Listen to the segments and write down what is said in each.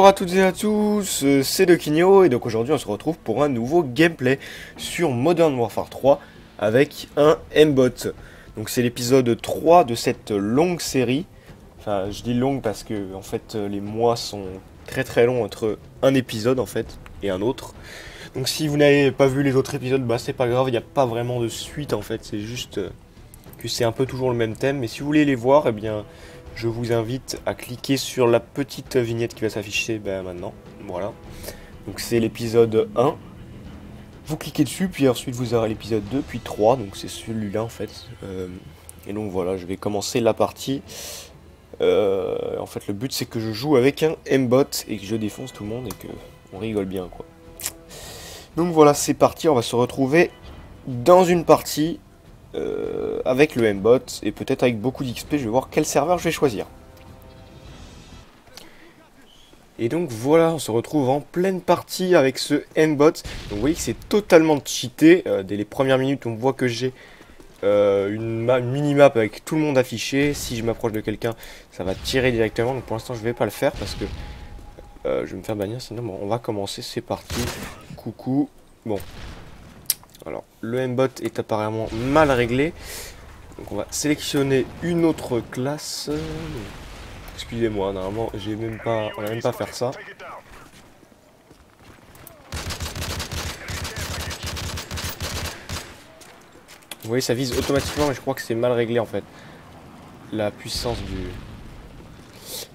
Bonjour à toutes et à tous, c'est Dequinho et donc aujourd'hui on se retrouve pour un nouveau gameplay sur Modern Warfare 3 avec un M-Bot. Donc c'est l'épisode 3 de cette longue série. Enfin je dis longue parce que en fait les mois sont très longs entre un épisode en fait et un autre. Donc si vous n'avez pas vu les autres épisodes, bah c'est pas grave, il n'y a pas vraiment de suite en fait, c'est juste que c'est un peu toujours le même thème. Mais si vous voulez les voir, eh bien je vous invite à cliquer sur la petite vignette qui va s'afficher maintenant. Voilà. Donc c'est l'épisode 1. Vous cliquez dessus, puis ensuite vous aurez l'épisode 2, puis 3. Donc c'est celui-là en fait. Et donc voilà, je vais commencer la partie. En fait le but c'est que je joue avec un M-Bot et que je défonce tout le monde et que on rigole bien quoi. Donc voilà, c'est parti, on va se retrouver dans une partie. Avec le M-Bot et peut-être avec beaucoup d'XP, je vais voir quel serveur je vais choisir. Et donc voilà, on se retrouve en pleine partie avec ce M-Bot. Donc vous voyez que c'est totalement cheaté. Dès les premières minutes, on voit que j'ai une minimap avec tout le monde affiché. Si je m'approche de quelqu'un, ça va tirer directement. Donc pour l'instant, je vais pas le faire parce que je vais me faire bannir. Sinon, bon, on va commencer. C'est parti. Coucou. Bon. Alors, le M-Bot est apparemment mal réglé. Donc on va sélectionner une autre classe. Excusez-moi, normalement on n'a même pas à faire ça. Vous voyez, ça vise automatiquement, mais je crois que c'est mal réglé en fait. La puissance du...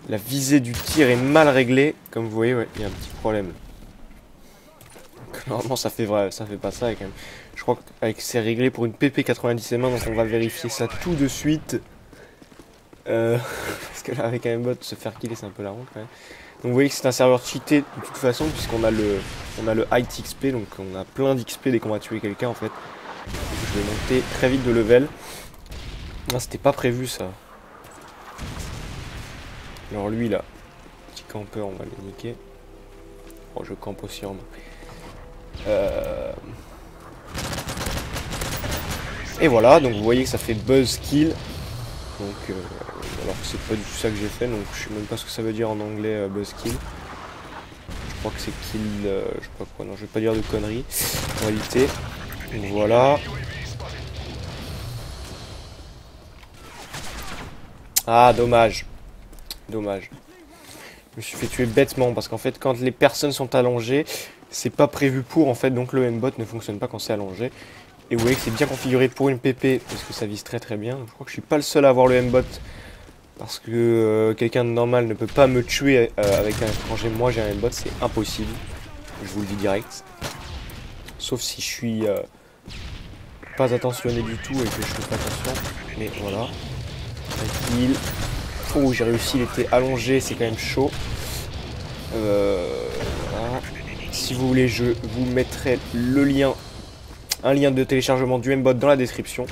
La visée du tir est mal réglée. Comme vous voyez, ouais, il y a un petit problème. Donc, normalement ça fait pas ça quand même. Je crois qu'avec c'est réglé pour une PP90 M1, donc on va vérifier ça tout de suite. Parce que là avec un bot se faire killer c'est un peu la honte quand même. Donc vous voyez que c'est un serveur cheaté de toute façon puisqu'on a le high XP, donc on a plein d'XP dès qu'on va tuer quelqu'un en fait. Donc, je vais monter très vite de level. Ah, c'était pas prévu ça. Alors lui là, petit campeur, on va le niquer. Oh je campe aussi en main. Et voilà, donc vous voyez que ça fait buzzkill. Donc, alors que c'est pas du tout ça que j'ai fait, donc je sais même pas ce que ça veut dire en anglais buzzkill. Je crois que c'est kill, je sais pas quoi, non je vais pas dire de conneries en réalité. Donc voilà. Ah dommage. Dommage. Je me suis fait tuer bêtement parce qu'en fait quand les personnes sont allongées, c'est pas prévu pour en fait, donc le M-Bot ne fonctionne pas quand c'est allongé. Et vous voyez que c'est bien configuré pour une PP parce que ça vise très bien. Je crois que je suis pas le seul à avoir le M-Bot parce que quelqu'un de normal ne peut pas me tuer avec un... Quand moi j'ai un M-Bot, c'est impossible. Je vous le dis direct. Sauf si je suis pas attentionné du tout et que je fais pas attention. Mais voilà. Tranquille. Oh j'ai réussi, il était allongé, c'est quand même chaud. Voilà. Si vous voulez, je vous mettrai le lien. Un lien de téléchargement du M-Bot dans la description.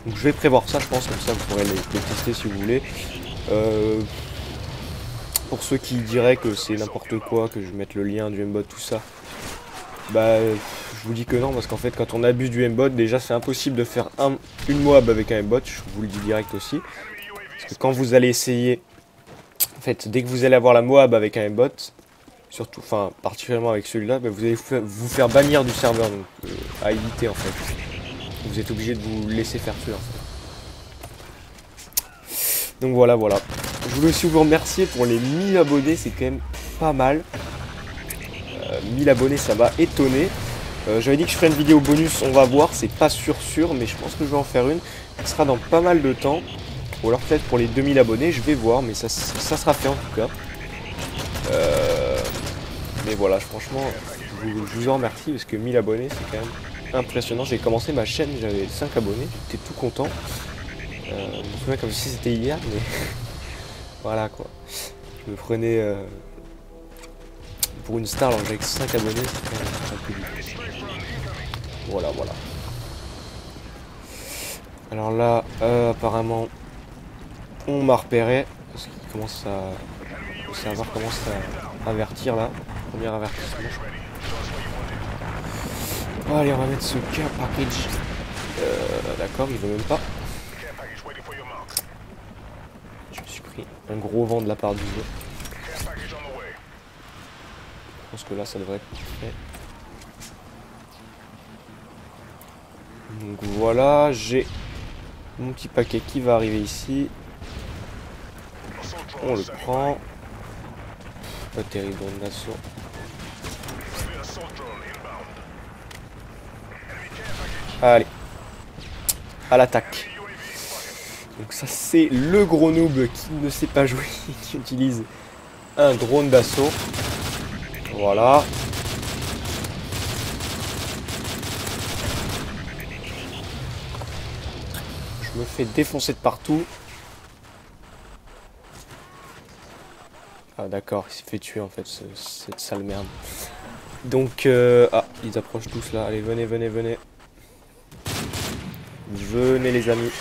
Donc je vais prévoir ça, je pense, comme ça vous pourrez les tester si vous voulez. Pour ceux qui diraient que c'est n'importe quoi, que je mette le lien du M-Bot, tout ça, bah je vous dis que non, parce qu'en fait quand on abuse du M-Bot, déjà c'est impossible de faire une Moab avec un M-Bot, je vous le dis direct aussi. Parce que quand vous allez essayer, en fait dès que vous allez avoir la Moab avec un M-Bot, surtout, enfin particulièrement avec celui-là, bah, vous allez vous faire bannir du serveur, donc à éviter en fait. Vous êtes obligé de vous laisser faire tuer en fait. Donc voilà. Je voulais aussi vous remercier pour les 1000 abonnés, c'est quand même pas mal. 1000 abonnés, ça va étonner. J'avais dit que je ferais une vidéo bonus, on va voir, c'est pas sûr, mais je pense que je vais en faire une. Ça sera dans pas mal de temps. Ou alors peut-être pour les 2000 abonnés, je vais voir, mais ça sera fait en tout cas. Mais voilà, franchement, je vous en remercie parce que 1000 abonnés, c'est quand même impressionnant. J'ai commencé ma chaîne, j'avais 5 abonnés, j'étais tout content. Je me souviens comme si c'était hier, mais voilà quoi. Je me prenais pour une star alors que j'avais 5 abonnés, c'est quand même un peu difficile. Voilà. Alors là, apparemment, on m'a repéré parce qu'il commence à... Le serveur commence à avertir là. Premier avertissement. Allez, on va mettre ce care package. D'accord, il veut même pas. Je me suis pris un gros vent de la part du jeu. pense que là, ça devrait être fait. Donc voilà, j'ai mon petit paquet qui va arriver ici. On le prend. Pas terrible drone d'assaut. Allez. À l'attaque. Donc ça c'est le gros noob qui ne sait pas jouer, qui utilise un drone d'assaut. Voilà. Je me fais défoncer de partout. Ah d'accord, il s'est fait tuer en fait, cette sale merde. Donc, ah, ils approchent tous là. Allez, venez, venez, venez. Venez les amis.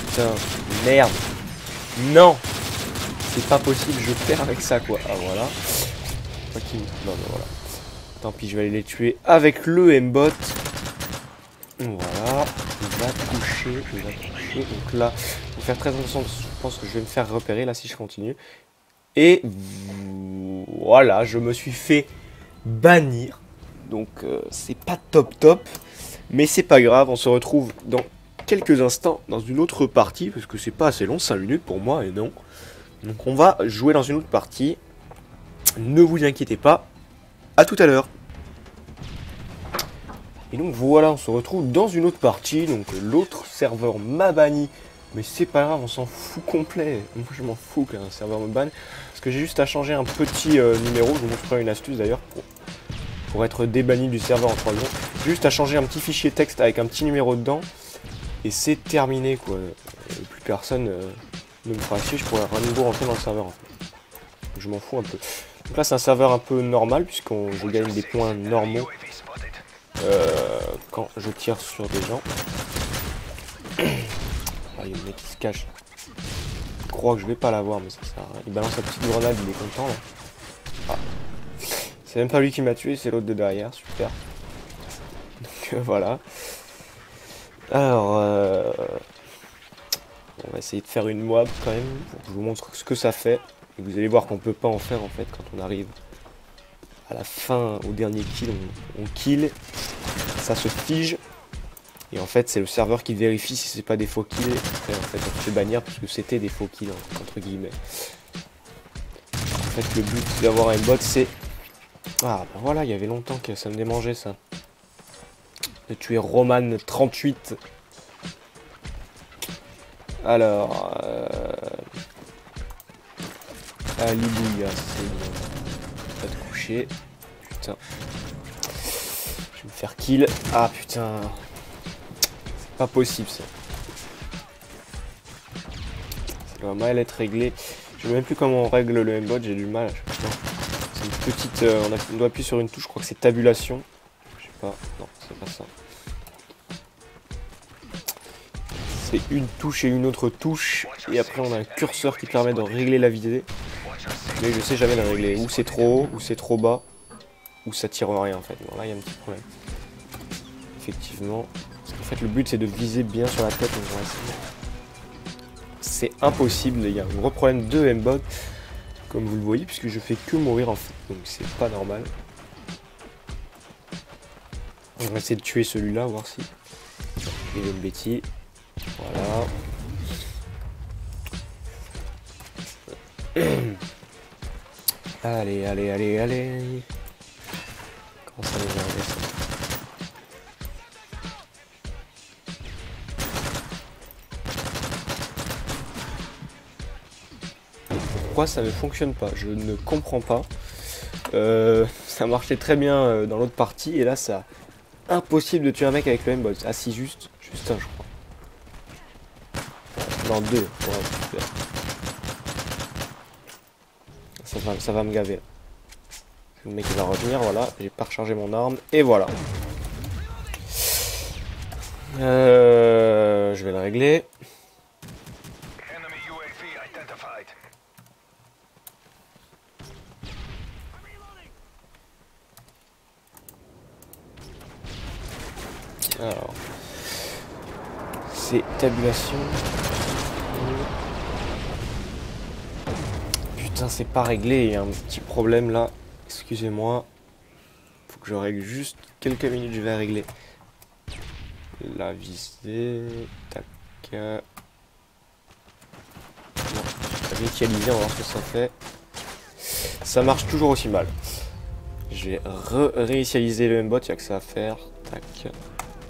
Putain, merde. Non. C'est pas possible, je perds avec ça quoi. Ah voilà. Pas qui... Non, non, voilà. Tant pis, je vais aller les tuer avec le M-Bot. Voilà. Il va toucher, il va toucher. Donc là, il faut faire très attention parce que je pense que je vais me faire repérer là si je continue. Et voilà, je me suis fait bannir. Donc c'est pas top top. Mais c'est pas grave, on se retrouve dans quelques instants dans une autre partie. Parce que c'est pas assez long, 5 minutes pour moi et non. Donc on va jouer dans une autre partie. Ne vous inquiétez pas. À tout à l'heure. Et donc voilà, on se retrouve dans une autre partie. Donc l'autre serveur m'a banni. Mais c'est pas grave, on s'en fout complet. Moi je m'en fous qu'un serveur me banne. Parce que j'ai juste à changer un petit numéro. Je vous montrerai une astuce d'ailleurs pour être débanni du serveur en 3 jours. Juste à changer un petit fichier texte avec un petit numéro dedans. Et c'est terminé quoi. Plus personne ne me fera chier. Je pourrais à nouveau rentrer dans le serveur en fait. Je m'en fous un peu. Donc là c'est un serveur un peu normal puisqu'on je gagne des points normaux quand je tire sur des gens. Il y a le mec qui se cache. Je crois que je vais pas l'avoir, mais ça sert à rien. Il balance sa petite grenade, il est content là. Ah. C'est même pas lui qui m'a tué, c'est l'autre de derrière, super. Donc voilà. Alors, on va essayer de faire une moab quand même. Je vous montre ce que ça fait. Et vous allez voir qu'on peut pas en faire en fait quand on arrive à la fin, au dernier kill. On kill, ça se fige. Et en fait, c'est le serveur qui vérifie si c'est pas des faux kills. Et en fait, on se fait bannir parce que c'était des faux kills, entre guillemets. En fait, le but d'avoir un bot, c'est... Ah, ben voilà, il y avait longtemps que ça me démangeait, ça. De tuer Roman 38. Alors... Alléluia, c'est bien. Pas te coucher. Putain. Je vais me faire kill. Ah, putain... Pas possible ça. Ça doit mal être réglé. Je sais même plus comment on règle le M-Bot, j'ai du mal. C'est une petite... on doit appuyer sur une touche, je crois que c'est tabulation. Je sais pas, non, c'est pas ça. C'est une touche et une autre touche. Et après on a un curseur qui permet de régler la visée. Mais je sais jamais le régler. Ou c'est trop haut, ou c'est trop bas. Ou ça tire rien en fait. Bon, là il y a un petit problème. Effectivement. En fait, le but c'est de viser bien sur la tête. C'est impossible, il y a un gros problème de M-Bot, comme vous le voyez, puisque je fais que mourir en fait. Donc c'est pas normal. On va essayer de tuer celui-là, voir si il est une bêtise. Voilà. Allez, allez, allez, allez. Comment ça les a ça? Pourquoi ça ne fonctionne pas? Je ne comprends pas. Ça marchait très bien dans l'autre partie et là ça impossible de tuer un mec avec le M-Bot. Ah si, juste un je crois. Non, deux. Ouais, super. Ça va me gaver là. Le mec il va revenir, voilà. J'ai pas rechargé mon arme et voilà. Je vais le régler. Alors, c'est tabulation. Putain, c'est pas réglé, il y a un petit problème là. Excusez-moi. Faut que je règle juste quelques minutes, je vais régler la visée. Tac. Non, réinitialiser, on va voir ce que ça fait. Ça marche toujours aussi mal. Je vais réinitialiser le mbot, il n'y a que ça à faire. Tac.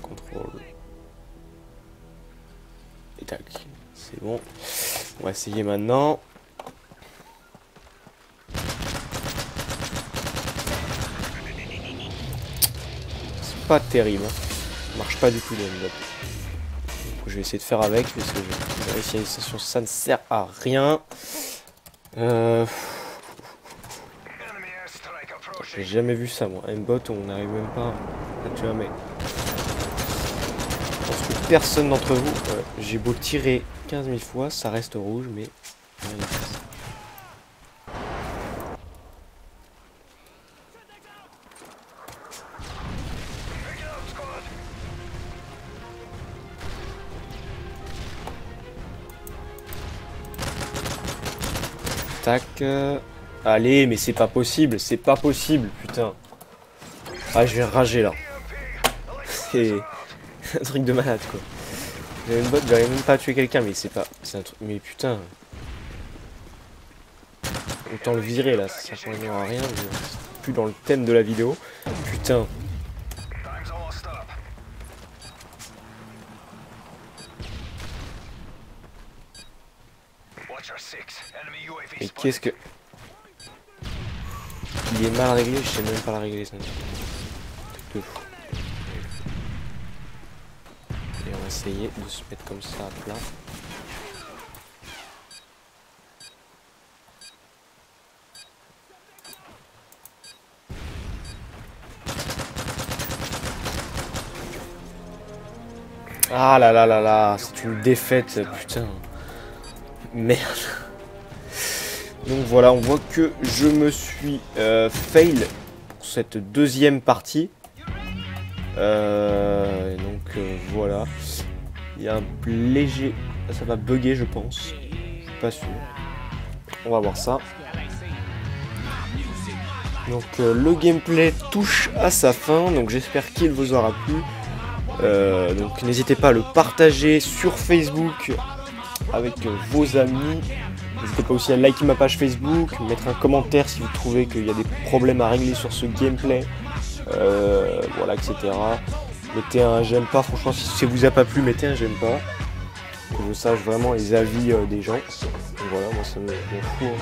Contrôle. Et tac. C'est bon. On va essayer maintenant. C'est pas terrible. Hein. Ça marche pas du tout le mbot. Je vais essayer de faire avec parce que la réinitialisation ça ne sert à rien. J'ai jamais vu ça moi. Mbot on n'arrive même pas à tuer un mec. Je pense que personne d'entre vous, j'ai beau tirer 15 000 fois, ça reste rouge mais rien ne passe. Tac. Allez, mais c'est pas possible, putain. Ah, je vais rager là. C'est un truc de malade quoi. J'avais une botte, j'arrive même pas à tuer quelqu'un, mais c'est pas. C'est un truc. Mais putain. Autant le virer là, ça changera rien. C'est plus dans le thème de la vidéo. Putain. Et qu'est-ce que... Il est mal réglé, je sais même pas la régler ça. Et on va essayer de se mettre comme ça à plat. Ah là là là là, c'est une défaite, putain. Merde. Donc voilà, on voit que je me suis fail pour cette deuxième partie. Voilà. Il y a un léger... Ça va bugger je pense. Je suis pas sûr. On va voir ça. Donc le gameplay touche à sa fin. Donc j'espère qu'il vous aura plu. Donc n'hésitez pas à le partager sur Facebook avec vos amis. N'hésitez pas aussi à liker ma page Facebook, mettre un commentaire si vous trouvez qu'il y a des problèmes à régler sur ce gameplay, voilà, etc. Mettez un j'aime pas, franchement si ça vous a pas plu, mettez un j'aime pas, que je sache vraiment les avis des gens. Donc voilà, moi ça me fout, hein.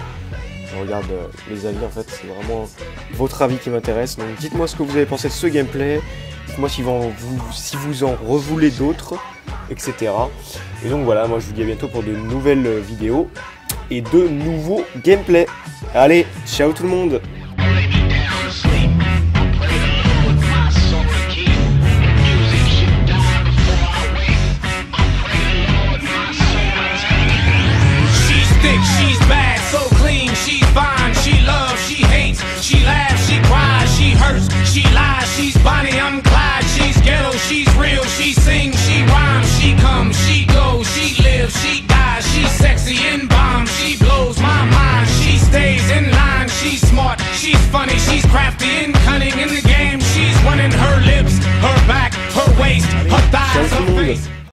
Je regarde les avis en fait, c'est vraiment votre avis qui m'intéresse. Donc dites-moi ce que vous avez pensé de ce gameplay, dites-moi si vous en revoulez d'autres, etc. Et donc voilà, moi je vous dis à bientôt pour de nouvelles vidéos et de nouveaux gameplays. Allez, ciao tout le monde. She's bad, so clean, she's fine, she loves, she hates, she laughs, she cries, she hurts, she lies, she's Bonnie, I'm Clyde, she's ghetto, she's real, she sings, she rhymes, she comes, she goes, she lives, she dies, she's sexy and bomb, she blows my mind, she stays in line, she's smart, she's funny, she's crafty and cunning in the game, she's running her lips, her back, her waist, her thighs, her face.